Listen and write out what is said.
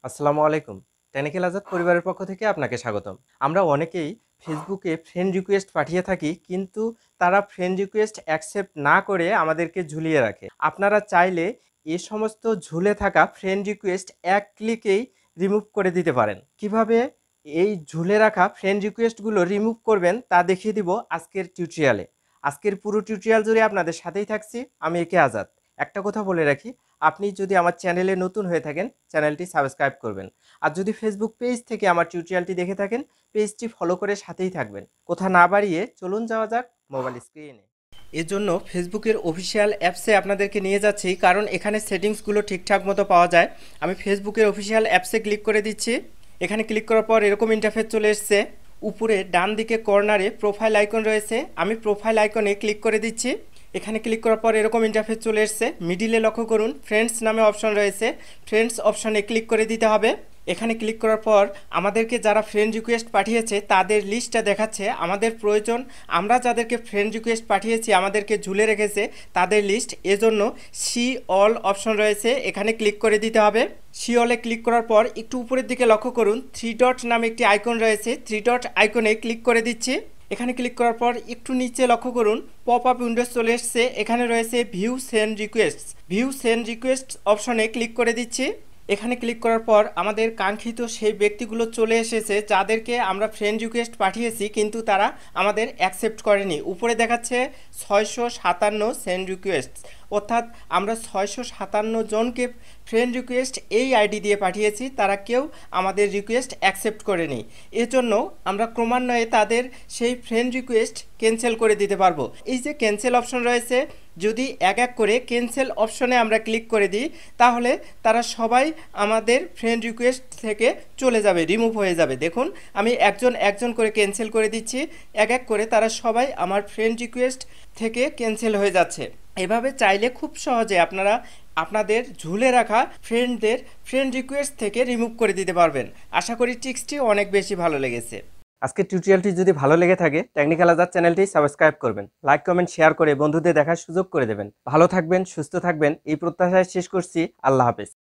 আসসালামু আলাইকুম। টেকনিক্যাল আজাদ পরিবারের পক্ষ থেকে আপনাকে স্বাগতম। আমরা অনেকেই ফেসবুকে ফ্রেন্ড রিকোয়েস্ট পাঠিয়ে থাকি, কিন্তু তারা ফ্রেন্ড রিকোয়েস্ট অ্যাকসেপ্ট না করে আমাদেরকে ঝুলিয়ে রাখে। আপনারা চাইলে এ সমস্ত ঝুলে থাকা ফ্রেন্ড রিকোয়েস্ট এক ক্লিকেই রিমুভ করে দিতে পারেন। কিভাবে এই ঝুলে রাখা ফ্রেন্ড রিকোয়েস্টগুলো রিমুভ করবেন তা দেখিয়ে দিব আজকের টিউটোরিয়ালে। আজকের পুরো টিউটোরিয়াল জুড়ে আপনাদের সাথেই থাকছি আমি একে আজাদ। একটা কথা বলে রাখি, আপনি যদি আমার চ্যানেলে নতুন হয়ে থাকেন চ্যানেলটি সাবস্ক্রাইব করবেন, আর যদি ফেসবুক পেজ থেকে আমার টিউটোরিয়ালটি দেখে থাকেন পেজটি ফলো করে সাথেই থাকবেন। কথা না বাড়িয়ে চলুন যাওয়া যাক মোবাইল স্ক্রিনে। এর জন্য ফেসবুকের অফিসিয়াল অ্যাপসে আপনাদেরকে নিয়ে যাচ্ছি, কারণ এখানে সেটিংসগুলো ঠিকঠাক মতো পাওয়া যায়। আমি ফেসবুকের অফিসিয়াল অ্যাপসে ক্লিক করে দিচ্ছি। এখানে ক্লিক করার পর এরকম ইন্টারফেস চলে এসছে। উপরে ডান দিকে কর্নারে প্রোফাইল আইকন রয়েছে, আমি প্রোফাইল আইকনে ক্লিক করে দিচ্ছি। এখানে ক্লিক করার পর এরকম ইন্টারফেস চলে এসছে। মিডিলে লক্ষ্য করুন ফ্রেন্ডস নামে অপশন রয়েছে, ফ্রেন্ডস অপশনে ক্লিক করে দিতে হবে। এখানে ক্লিক করার পর আমাদেরকে যারা ফ্রেন্ড রিকোয়েস্ট পাঠিয়েছে তাদের লিস্টটা দেখাচ্ছে। আমাদের প্রয়োজন আমরা যাদেরকে ফ্রেন্ড রিকোয়েস্ট পাঠিয়েছি আমাদেরকে ঝুলে রেখেছে তাদের লিস্ট, এজন্য সি অল অপশন রয়েছে, এখানে ক্লিক করে দিতে হবে। সি অলে ক্লিক করার পর একটু উপরের দিকে লক্ষ্য করুন থ্রি ডট নামে একটি আইকন রয়েছে, থ্রি ডট আইকনে ক্লিক করে দিচ্ছি। এখানে ক্লিক করার পর একটু নিচে লক্ষ্য করুন পপ আপ উইন্ডোজ চলে এসছে, এখানে রয়েছে view send request, view send request অপশনে ক্লিক করে দিচ্ছি। এখানে ক্লিক করার পর আমাদের কাঙ্ক্ষিত সেই ব্যক্তিগুলো চলে এসেছে যাদেরকে আমরা ফ্রেন্ড রিকোয়েস্ট পাঠিয়েছি কিন্তু তারা আমাদের অ্যাকসেপ্ট করেনি। উপরে দেখাচ্ছে 657 সেন্ড রিকোয়েস্ট, অর্থাৎ আমরা 657 জনকে ফ্রেন্ড রিকোয়েস্ট এই আইডি দিয়ে পাঠিয়েছি, তারা কেউ আমাদের রিকোয়েস্ট অ্যাকসেপ্ট করেনি। এজন্য আমরা ক্রমান্বয়ে তাদের সেই ফ্রেন্ড রিকোয়েস্ট ক্যান্সেল করে দিতে পারবো। এই যে ক্যান্সেল অপশন রয়েছে, যদি এক এক করে ক্যান্সেল অপশনে আমরা ক্লিক করে দিই তাহলে তারা সবাই আমাদের ফ্রেন্ড রিকোয়েস্ট থেকে চলে যাবে, রিমুভ হয়ে যাবে। দেখুন আমি একজন একজন করে ক্যান্সেল করে দিচ্ছি, এক এক করে তারা সবাই আমার ফ্রেন্ড রিকোয়েস্ট থেকে ক্যান্সেল হয়ে যাচ্ছে। এভাবে চাইলে খুব সহজে আপনারা আপনাদের ঝুলে রাখা ফ্রেন্ডদের ফ্রেন্ড রিকোয়েস্ট থেকে রিমুভ করে দিতে পারবেন। আশা করি ট্রিক্সটি অনেক বেশি ভালো লেগেছে। আজকের টিউটোরিয়ালটি যদি ভালো লেগে থাকে টেকনিক্যাল আজাদ চ্যানেলটি সাবস্ক্রাইব করবেন, লাইক কমেন্ট শেয়ার করে বন্ধুদের দেখার সুযোগ করে দেবেন। ভালো থাকবেন, সুস্থ থাকবেন এই প্রত্যাশায় শেষ করছি। আল্লাহ হাফেজ।